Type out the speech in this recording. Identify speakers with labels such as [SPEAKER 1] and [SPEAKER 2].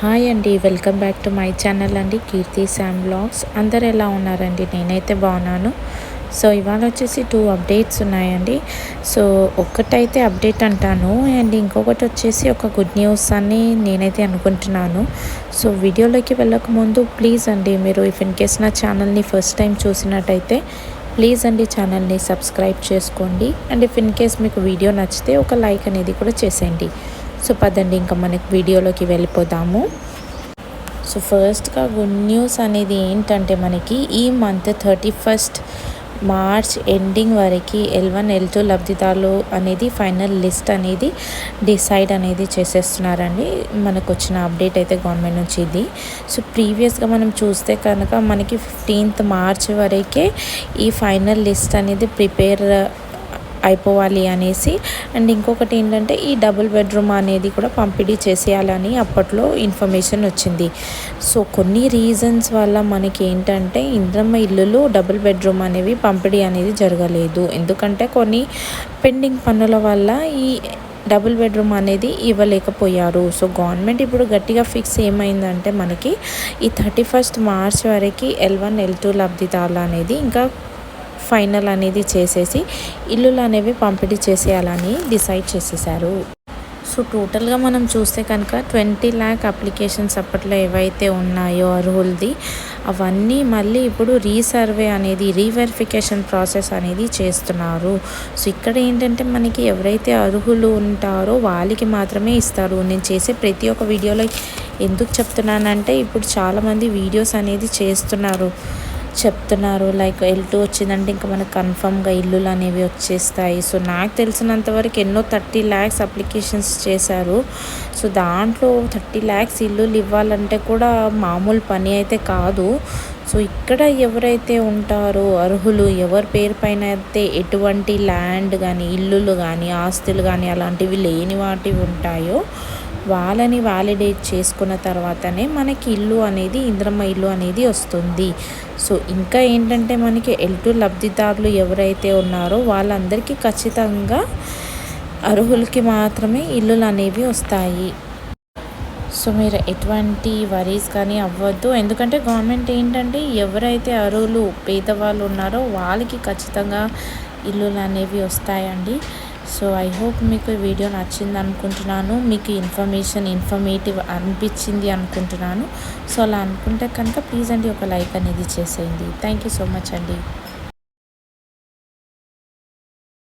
[SPEAKER 1] Hi అండి, welcome back to my channel అండి, కీర్తి Sam blogs. అందరు ఎలా ఉన్నారండి? నేనైతే బాగున్నాను. సో ఇవాళ వచ్చేసి 2 అప్డేట్స్ ఉన్నాయండి. సో ఒక్కటైతే అప్డేట్ అంటాను, అండ్ ఇంకొకటి వచ్చేసి ఒక గుడ్ న్యూస్ అని నేనైతే అనుకుంటున్నాను. సో వీడియోలోకి వెళ్ళకముందు ప్లీజ్ అండి, మీరు ఇఫ్ ఇన్ కేస్ నా ఛానల్ని ఫస్ట్ టైం చూసినట్టయితే ప్లీజ్ అండి ఛానల్ని సబ్స్క్రైబ్ చేసుకోండి. అండ్ ఇఫ్ ఇన్ కేస్ మీకు వీడియో నచ్చితే ఒక లైక్ అనేది కూడా చేసేయండి. సో పదండి ఇంకా మనకి వీడియోలోకి వెళ్ళిపోదాము. సో ఫస్ట్గా గుడ్ న్యూస్ అనేది ఏంటంటే, మనకి ఈ మంత్ 31st మార్చ్ ఎండింగ్ వరకు L1 L2 లబ్ధిదారులు అనేది ఫైనల్ లిస్ట్ అనేది డిసైడ్ అనేది చేసేస్తున్నారండి. మనకు వచ్చిన అప్డేట్ అయితే గవర్నమెంట్ నుంచి ఇది. సో ప్రీవియస్గా మనం చూస్తే కనుక మనకి 15th మార్చ్ వరకే ఈ ఫైనల్ లిస్ట్ అనేది ప్రిపేర్ అయిపోవాలి అనేసి, అండ్ ఇంకొకటి ఏంటంటే ఈ డబుల్ బెడ్రూమ్ అనేది కూడా పంపిణీ చేసేయాలని అప్పట్లో ఇన్ఫర్మేషన్ వచ్చింది. సో కొన్ని రీజన్స్ వల్ల మనకి ఏంటంటే ఇంద్రమ్మ ఇల్లులు డబుల్ బెడ్రూమ్ అనేవి పంపిణీ అనేది జరగలేదు. ఎందుకంటే కొన్ని పెండింగ్ పనుల వల్ల ఈ డబుల్ బెడ్రూమ్ అనేది ఇవ్వలేకపోయారు. సో గవర్నమెంట్ ఇప్పుడు గట్టిగా ఫిక్స్ ఏమైందంటే, మనకి ఈ 31st మార్చ్ వరకు L1 L2 లబ్ధిదారులు అనేది ఇంకా ఫైనల్ అనేది చేసేసి ఇల్లులు అనేవి పంపిణీ చేసేయాలని డిసైడ్ చేసేసారు. సో టోటల్గా మనం చూస్తే కనుక 20 lakh అప్లికేషన్స్ అప్పట్లో ఏవైతే ఉన్నాయో అర్హులది, అవన్నీ మళ్ళీ ఇప్పుడు రీసర్వే అనేది రీవెరిఫికేషన్ ప్రాసెస్ అనేది చేస్తున్నారు. సో ఇక్కడ ఏంటంటే మనకి ఎవరైతే అర్హులు ఉంటారో వాళ్ళకి మాత్రమే ఇస్తారు. నేను చేసే ప్రతి ఒక్క వీడియోలో ఎందుకు చెప్తున్నానంటే, ఇప్పుడు చాలామంది వీడియోస్ అనేది చెప్తున్నారు లైక్ L2 వచ్చిందంటే ఇంకా మనకు కన్ఫర్మ్గా ఇల్లులు అనేవి వచ్చేస్తాయి. సో నాకు తెలిసినంతవరకు ఎన్నో 30 lakhs అప్లికేషన్స్ చేశారు. సో దాంట్లో 30 lakhs ఇల్లులు ఇవ్వాలంటే కూడా మామూలు పని అయితే కాదు. సో ఇక్కడ ఎవరైతే ఉంటారో అర్హులు, ఎవరి పేరు పైన అయితే ఎటువంటి ల్యాండ్ కానీ ఇల్లులు కానీ ఆస్తులు కానీ అలాంటివి లేని వాటివి ఉంటాయో వాళ్ళని వ్యాలిడేట్ చేసుకున్న తర్వాతనే మనకి ఇల్లు అనేది ఇంద్రమ్మ ఇల్లు అనేది వస్తుంది. సో ఇంకా ఏంటంటే మనకి L2 లబ్ధిదారులు ఎవరైతే ఉన్నారో వాళ్ళందరికీ ఖచ్చితంగా అర్హులకి మాత్రమే ఇల్లులు అనేవి వస్తాయి. సో మీరు ఎటువంటి వరీస్ కానీ అవ్వద్దు. ఎందుకంటే గవర్నమెంట్ ఏంటంటే ఎవరైతే అర్హులు పేదవాళ్ళు ఉన్నారో వాళ్ళకి ఖచ్చితంగా ఇల్లులు అనేవి వస్తాయండి. సో ఐ హోప్ మీకు ఈ వీడియో నచ్చింది అనుకుంటున్నాను, మీకు ఇన్ఫర్మేటివ్ అనిపించింది అనుకుంటున్నాను. సో అలా అనుకుంటే కనుక ప్లీజ్ అండి ఒక లైక్ అనేది చేసేయండి. థ్యాంక్ యూ సో మచ్ అండి.